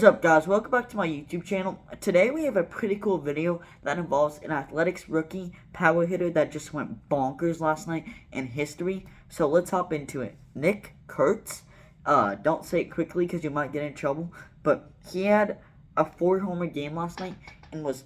What's up, guys? Welcome back to my YouTube channel. Today we have a pretty cool video that involves an athletics rookie power hitter that just went bonkers last night in history. So let's hop into it. Nick Kurtz, don't say it quickly because you might get in trouble, but he had a 4-homer game last night and was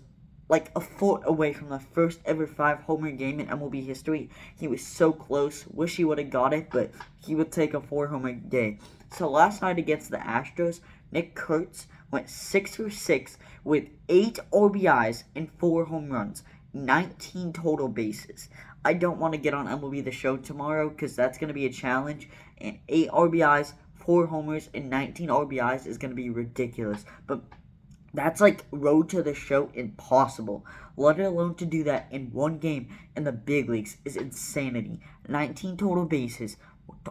like a foot away from the first ever 5-homer game in MLB history. He was so close. Wish he would have got it, but he would take a 4-homer day. So last night against the Astros, Nick Kurtz went 6 for 6 with 8 RBIs and 4 home runs, 19 total bases. I don't want to get on MLB The Show tomorrow because that's going to be a challenge, and 8 RBIs, 4 homers, and 19 RBIs is going to be ridiculous. But that's like road to the show impossible. Let alone to do that in one game in the big leagues is insanity. 19 total bases,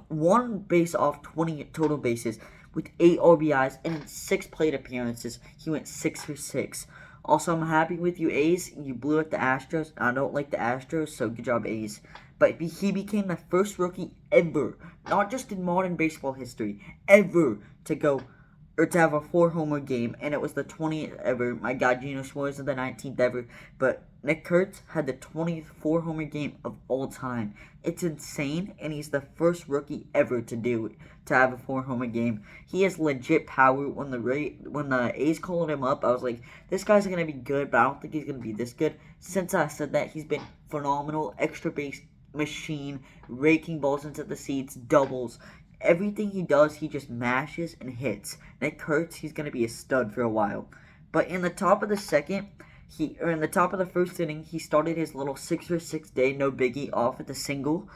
1 base off 20 total bases with 8 RBIs, and in 6 plate appearances, he went 6 for 6. Also, I'm happy with you, A's. You blew at the Astros. I don't like the Astros, so good job, A's. But he became the first rookie ever, not just in modern baseball history, ever to go or to have a 4-homer game, and it was the 20th ever. My God, Geno Suarez is the 19th ever, but Nick Kurtz had the 20th 4-homer game of all time. It's insane, and he's the first rookie ever to do it, to have a 4-homer game. He has legit power. When the A's called him up, I was like, this guy's gonna be good, but I don't think he's gonna be this good. Since I said that, he's been phenomenal. Extra base machine, raking balls into the seats, doubles. Everything he does, he just mashes and hits. Nick Kurtz, he's going to be a stud for a while. But in the top of the in the top of the first inning, he started his little 6 for 6 day, no biggie, off at the single.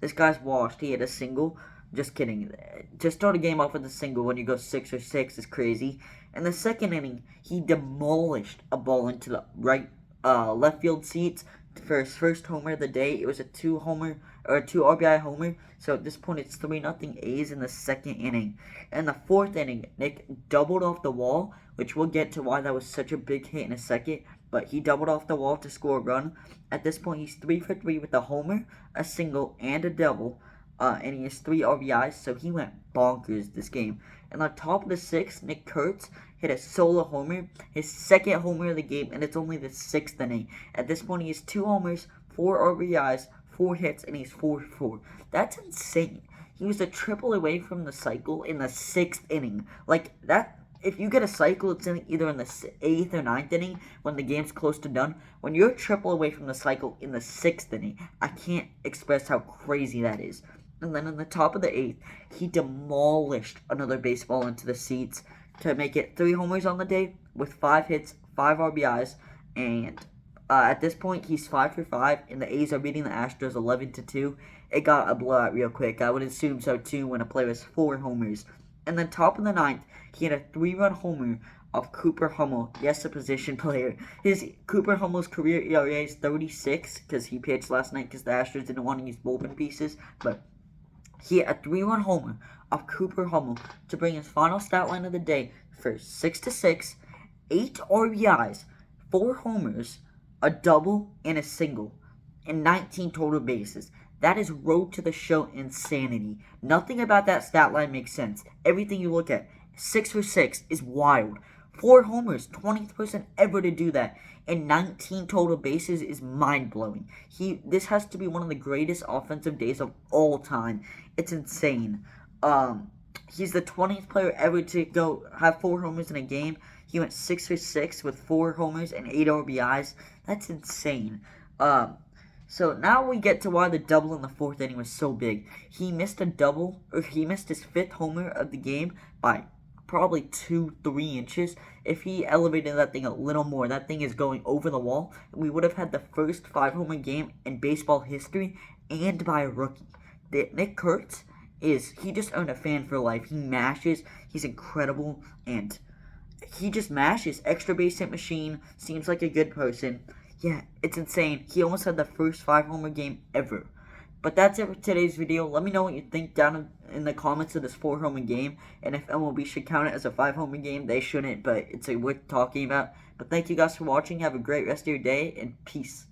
This guy's washed. He had a single. Just kidding. Just start a game off with a single when you go 6 for 6 is crazy. In the second inning, he demolished a ball into the left field seats for his first homer of the day. It was a 2 RBI homer. So at this point, it's 3-0 A's in the second inning. In the fourth inning, Nick doubled off the wall, which we'll get to why that was such a big hit in a second. But he doubled off the wall to score a run. At this point, he's 3 for 3 with a homer, a single, and a double. And he has 3 RBIs, so he went bonkers this game. And on top of the 6th, Nick Kurtz hit a solo homer, his second homer of the game, and it's only the 6th inning. At this point, he has 2 homers, 4 RBIs, 4 hits, and he's 4 for 4. That's insane. He was a triple away from the cycle in the 6th inning. Like, that, if you get a cycle, it's either in the 8th or 9th inning when the game's close to done. When you're a triple away from the cycle in the 6th inning, I can't express how crazy that is. And then in the top of the 8th, he demolished another baseball into the seats to make it 3 homers on the day with 5 hits, 5 RBIs, and at this point, he's 5 for 5, and the A's are beating the Astros 11-2. It got a blowout real quick. I would assume so too when a player has 4 homers. And then top of the 9th, he had a 3-run homer off Cooper Hummel. Yes, a position player. Cooper Hummel's career ERA is 36 because he pitched last night because the Astros didn't want to use bullpen pieces, but he had a 3-run homer off Cooper Hummel to bring his final stat line of the day for 6-6, 8 RBIs, 4 homers, a double, and a single, and 19 total bases. That is road to the show insanity. Nothing about that stat line makes sense. Everything you look at, 6 for 6 is wild. 4 homers, 20th person ever to do that, and 19 total bases is mind-blowing. This has to be one of the greatest offensive days of all time. It's insane. He's the 20th player ever to go have 4 homers in a game. He went 6 for 6 with 4 homers and 8 RBIs. That's insane. So now we get to why the double in the 4th inning was so big. He missed his 5th homer of the game by probably 2-3 inches. If he elevated that thing a little more, that thing is going over the wall. We would have had the first 5-homer game in baseball history, and by a rookie. Nick Kurtz he just earned a fan for life. He mashes. He's incredible, and he just mashes. Extra base hit machine. Seems like a good person. Yeah, it's insane. He almost had the first 5-homer game ever. But that's it for today's video. Let me know what you think down in the comments of this 4-homer game. And if MLB should count it as a 5-homer game, they shouldn't. But it's worth talking about. But thank you guys for watching. Have a great rest of your day, and peace.